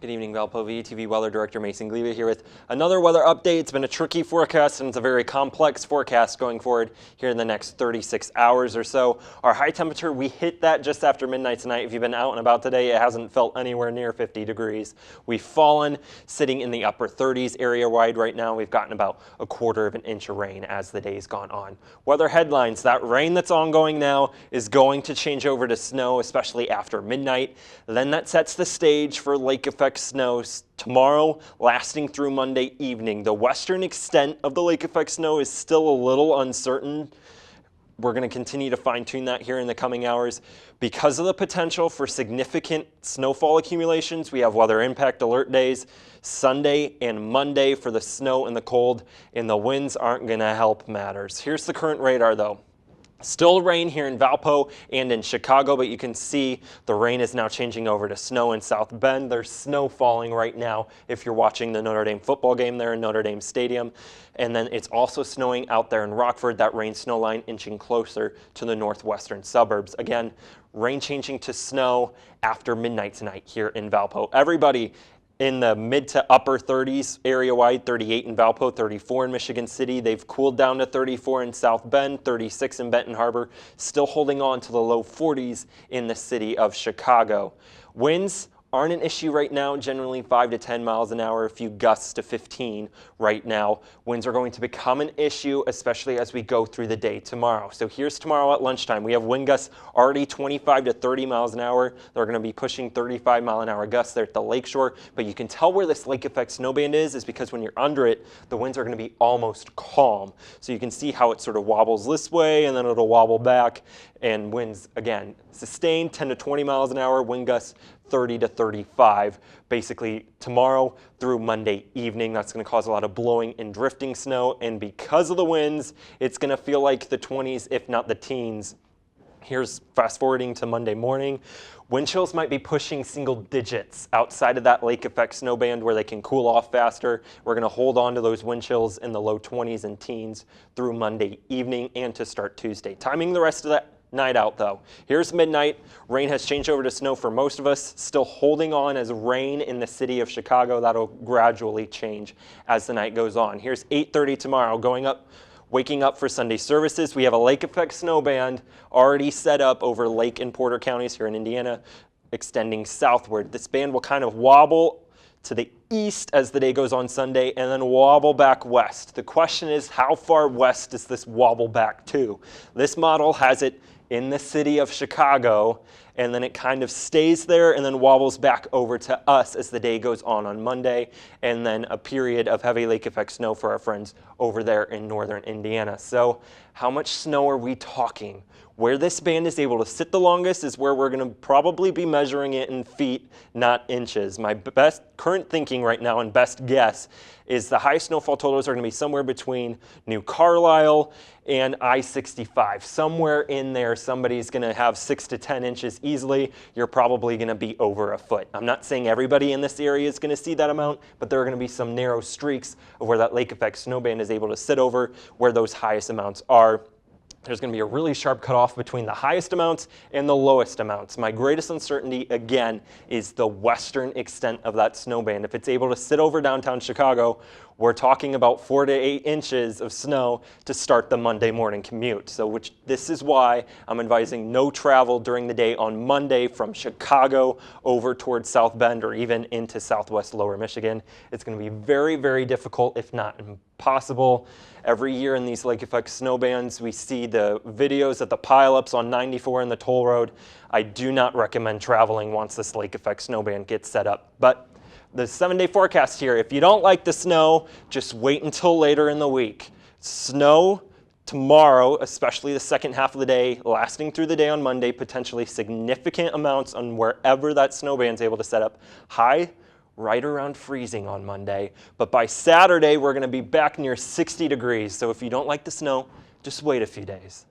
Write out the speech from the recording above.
Good evening, Valpo. VUTV Weather Director Mason Gleva here with another weather update. It's been a tricky forecast and it's a very complex forecast going forward here in the next 36 hours or so. Our high temperature, we hit that just after midnight tonight. If you've been out and about today, it hasn't felt anywhere near 50 degrees. We've fallen, sitting in the upper 30s area-wide right now. We've gotten about 1/4 of an inch of rain as the day's gone on. Weather headlines, that rain that's ongoing now is going to change over to snow, especially after midnight. Then that sets the stage for lake effect snow tomorrow, lasting through Monday evening. The western extent of the lake effect snow is still a little uncertain. We're going to continue to fine-tune that here in the coming hours. Because of the potential for significant snowfall accumulations, we have weather impact alert days Sunday and Monday for the snow and the cold, and the winds aren't going to help matters. Here's the current radar though. Still rain here in Valpo and in Chicago, but you can see the rain is now changing over to snow in South Bend. There's snow falling right now if you're watching the Notre Dame football game there in Notre Dame Stadium. And then it's also snowing out there in Rockford, that rain snow line inching closer to the northwestern suburbs. Again, rain changing to snow after midnight tonight here in Valpo. Everybody in the mid to upper 30s area-wide, 38 in Valpo, 34 in Michigan City. They've cooled down to 34 in South Bend, 36 in Benton Harbor, still holding on to the low 40s in the city of Chicago. Winds aren't an issue right now, generally 5 to 10 miles an hour, a few gusts to 15 right now. Winds are going to become an issue, especially as we go through the day tomorrow. So here's tomorrow at lunchtime. We have wind gusts already 25 to 30 miles an hour. They're going to be pushing 35 mile an hour gusts there at the lakeshore. But you can tell where this lake effect snowband is because when you're under it, the winds are going to be almost calm. So you can see how it sort of wobbles this way and then it'll wobble back. And winds, again, sustained 10 to 20 miles an hour, wind gusts 30 to 35, basically tomorrow through Monday evening. That's going to cause a lot of blowing and drifting snow, and because of the winds, it's going to feel like the 20s, if not the teens. Here's fast forwarding to Monday morning. Wind chills might be pushing single digits outside of that lake effect snowband where they can cool off faster. We're going to hold on to those wind chills in the low 20s and teens through Monday evening and to start Tuesday. Timing the rest of that night out though. Here's midnight. Rain has changed over to snow for most of us, still holding on as rain in the city of Chicago. That'll gradually change as the night goes on. Here's 8:30 tomorrow, waking up for Sunday services. We have a lake effect snow band already set up over Lake and Porter counties here in Indiana, extending southward. This band will kind of wobble to the east as the day goes on Sunday and then wobble back west. The question is, how far west does this wobble back to? This model has it in the city of Chicago, and then it kind of stays there and then wobbles back over to us as the day goes on Monday, and then a period of heavy lake effect snow for our friends over there in northern Indiana. So how much snow are we talking? Where this band is able to sit the longest is where we're going to probably be measuring it in feet, not inches. My best current thinking right now and best guess is the high snowfall totals are going to be somewhere between New Carlisle and I-65. Somewhere in there, somebody's going to have 6 to 10 inches easily. You're probably going to be over a foot. I'm not saying everybody in this area is going to see that amount, but there are going to be some narrow streaks of where that lake effect snowband is able to sit over, where those highest amounts are. There's going to be a really sharp cutoff between the highest amounts and the lowest amounts. My greatest uncertainty, again, is the western extent of that snowband. If it's able to sit over downtown Chicago, we're talking about 4 to 8 inches of snow to start the Monday morning commute. So this is why I'm advising no travel during the day on Monday from Chicago over towards South Bend or even into southwest lower Michigan. It's going to be very, very difficult, if not impossible. Every year in these lake effect snowbands, we see the videos of the pileups on 94 in the toll road. I do not recommend traveling once this lake effect snowband gets set up. But the 7-day forecast here, if you don't like the snow, just wait until later in the week. Snow tomorrow, especially the second half of the day, lasting through the day on Monday, potentially significant amounts on wherever that snowband's able to set up. High right around freezing on Monday, but by Saturday we're going to be back near 60 degrees. So if you don't like the snow, just wait a few days.